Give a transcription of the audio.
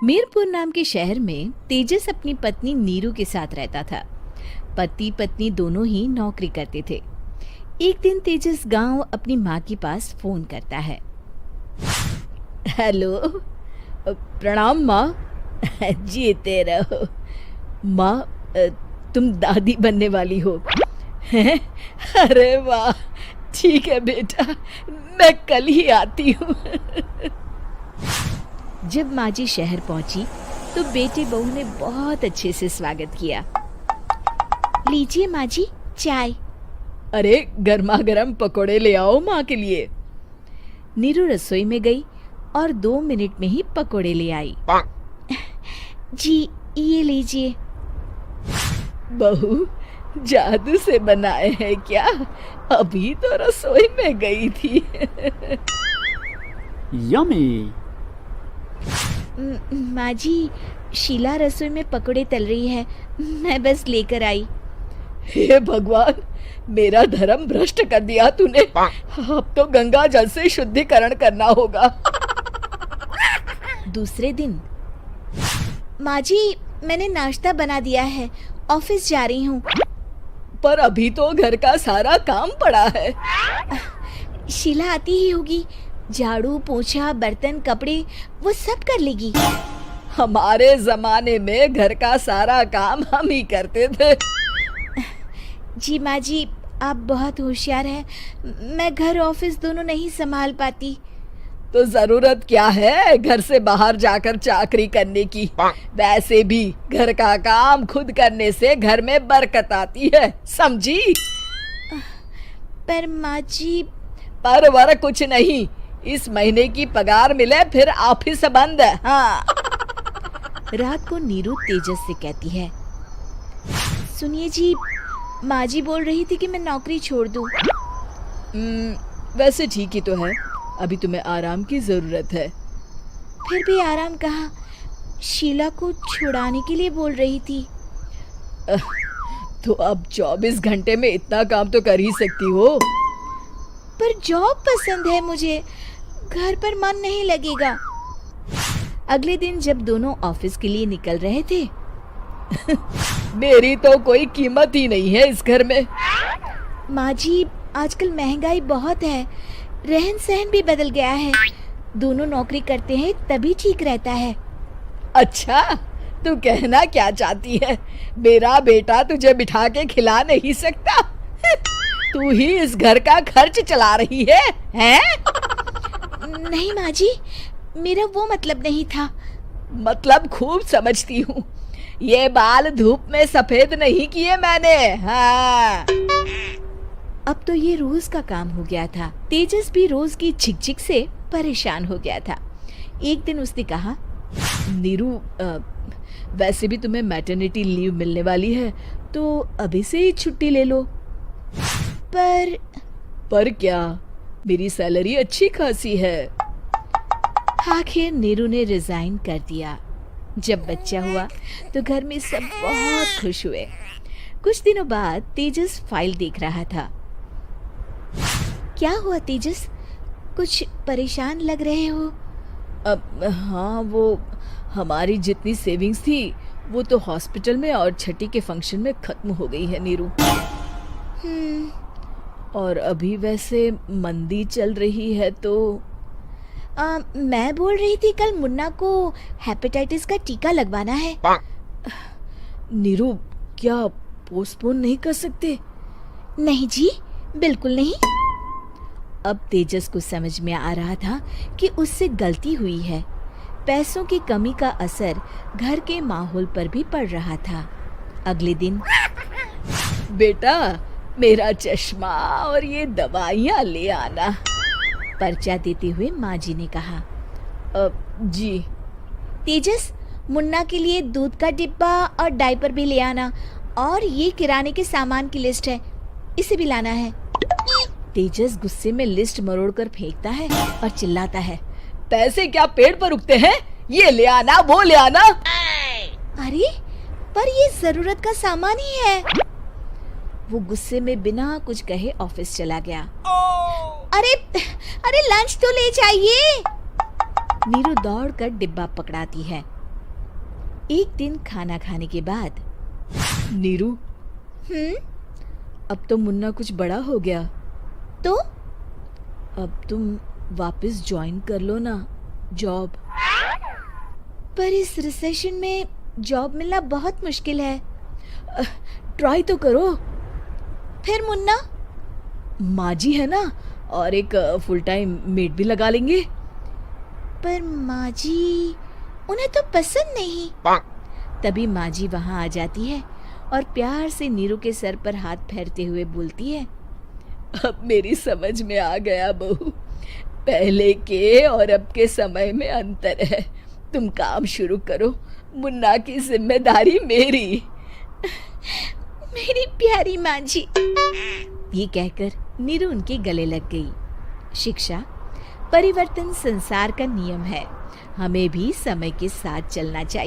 मीरपुर नाम के शहर में तेजस अपनी पत्नी नीरू के साथ रहता था। पति पत्नी दोनों ही नौकरी करते थे। एक दिन तेजस गांव अपनी माँ के पास फोन करता है। हेलो, प्रणाम माँ। जीते रहो माँ, तुम दादी बनने वाली हो हैं? अरे वाह, ठीक है बेटा, मैं कल ही आती हूँ। जब माँ जी शहर पहुंची तो बेटे बहू ने बहुत अच्छे से स्वागत किया। लीजिए माँ जी, चाय। अरे गर्मा गर्म पकोड़े ले आओ माँ के लिए। नीरू रसोई में गई और 2 मिनट में ही पकोड़े ले आई। जी ये लीजिए। बहू जादू से बनाए हैं क्या? अभी तो रसोई में गई थी। यम्मी। माँ जी, शीला रसोई में पकोड़े तल रही है, मैं बस लेकर आई। हे भगवान, मेरा धर्म भ्रष्ट कर दिया तूने। अब तो गंगा जल से शुद्धिकरण करना होगा। दूसरे दिन, माँ जी मैंने नाश्ता बना दिया है, ऑफिस जा रही हूँ। पर अभी तो घर का सारा काम पड़ा है। शीला आती ही होगी, झाड़ू पोछा बर्तन कपड़े वो सब कर लेगी। हमारे जमाने में घर का सारा काम हम ही करते थे। जी माँ जी, आप बहुत होशियार हैं, मैं घर ऑफिस दोनों नहीं संभाल पाती। तो जरूरत क्या है घर से बाहर जाकर चाकरी करने की? वैसे भी घर का काम खुद करने से घर में बरकत आती है, समझी? पर माँ जी। पर वर कुछ नहीं, इस महीने की पगार मिले फिर ऑफिस बंद। हाँ। रात को नीरू तेजस से कहती है, सुनिए जी, माँ जी बोल रही थी कि मैं नौकरी छोड़ दूं। वैसे ठीक ही तो है, अभी तुम्हें आराम की जरूरत है। फिर भी आराम कहाँ, शीला को छुड़ाने के लिए बोल रही थी। तो अब 24 घंटे में इतना काम तो कर ही सकती हो। पर जॉब पसंद है मुझे, घर पर मन नहीं लगेगा। अगले दिन जब दोनों ऑफिस के लिए निकल रहे थे, मेरी तो कोई कीमत ही नहीं है इस घर में। माँ जी, आजकल महंगाई बहुत है, रहन सहन भी बदल गया है, दोनों नौकरी करते हैं तभी ठीक रहता है। अच्छा, तू कहना क्या चाहती है? मेरा बेटा तुझे बिठा के खिला नहीं सकता? तू ही इस घर का खर्च चला रही है, हैं? नहीं माँ जी, मेरा वो मतलब नहीं था। मतलब खूब समझती हूँ, ये बाल धूप में सफेद नहीं किए मैंने। हाँ। अब तो ये रोज का काम हो गया था। तेजस भी रोज की झिकझिक से परेशान हो गया था। एक दिन उसने कहा, नीरू, वैसे भी तुम्हें मैटरनिटी लीव मिलने वाली है, तो अभी से ही छुट्टी ले लो। पर क्या, मेरी सैलरी अच्छी खासी है। आखिर नीरू ने रिजाइन कर दिया। जब बच्चा हुआ तो घर में सब बहुत खुश हुए। कुछ दिनों बाद तेजस फाइल देख रहा था। क्या हुआ तेजस, कुछ परेशान लग रहे हो? हाँ, वो हमारी जितनी सेविंग्स थी वो तो हॉस्पिटल में और छठी के फंक्शन में खत्म हो गई है नीरू। और अभी वैसे मंदी चल रही है तो मैं बोल रही थी कल मुन्ना को हेपेटाइटिस का टीका लगवाना है। नीरू, क्या पोस्टपोन नहीं कर सकते? नहीं जी, बिल्कुल नहीं। अब तेजस को समझ में आ रहा था कि उससे गलती हुई है। पैसों की कमी का असर घर के माहौल पर भी पड़ रहा था। अगले दिन, बेटा मेरा चश्मा और ये दवाइयाँ ले आना, पर्चा देते हुए माँ जी ने कहा। जी। तेजस, मुन्ना के लिए दूध का डिब्बा और डायपर भी ले आना, और ये किराने के सामान की लिस्ट है, इसे भी लाना है। तेजस गुस्से में लिस्ट मरोड़कर फेंकता है और चिल्लाता है, पैसे क्या पेड़ पर उगते हैं? ये ले आना, वो ले आना। अरे पर ये जरूरत का सामान ही है। वो गुस्से में बिना कुछ कहे ऑफिस चला गया। अरे लंच तो ले जाइए। नीरू दौड़कर डिब्बा पकड़ाती है। एक दिन खाना खाने के बाद, नीरू, अब तो मुन्ना कुछ बड़ा हो गया, तो अब तुम वापस ज्वाइन कर लो ना जॉब। पर इस रिसेशन में जॉब मिलना बहुत मुश्किल है। ट्राई तो करो। फिर मुन्ना? माँ जी है ना, और एक फुल टाइम मेड भी लगा लेंगे। पर माँ जी, उन्हें तो पसंद नहीं। तभी माँ जी वहाँ आ जाती है और प्यार से नीरू के सर पर हाथ फेरते हुए बोलती है, अब मेरी समझ में आ गया बहू, पहले के और अब के समय में अंतर है। तुम काम शुरू करो, मुन्ना की जिम्मेदारी मेरी। मेरी प्यारी माँ जी। ये कहकर नीरू उनके गले लग गई। शिक्षा, परिवर्तन संसार का नियम है, हमें भी समय के साथ चलना चाहिए।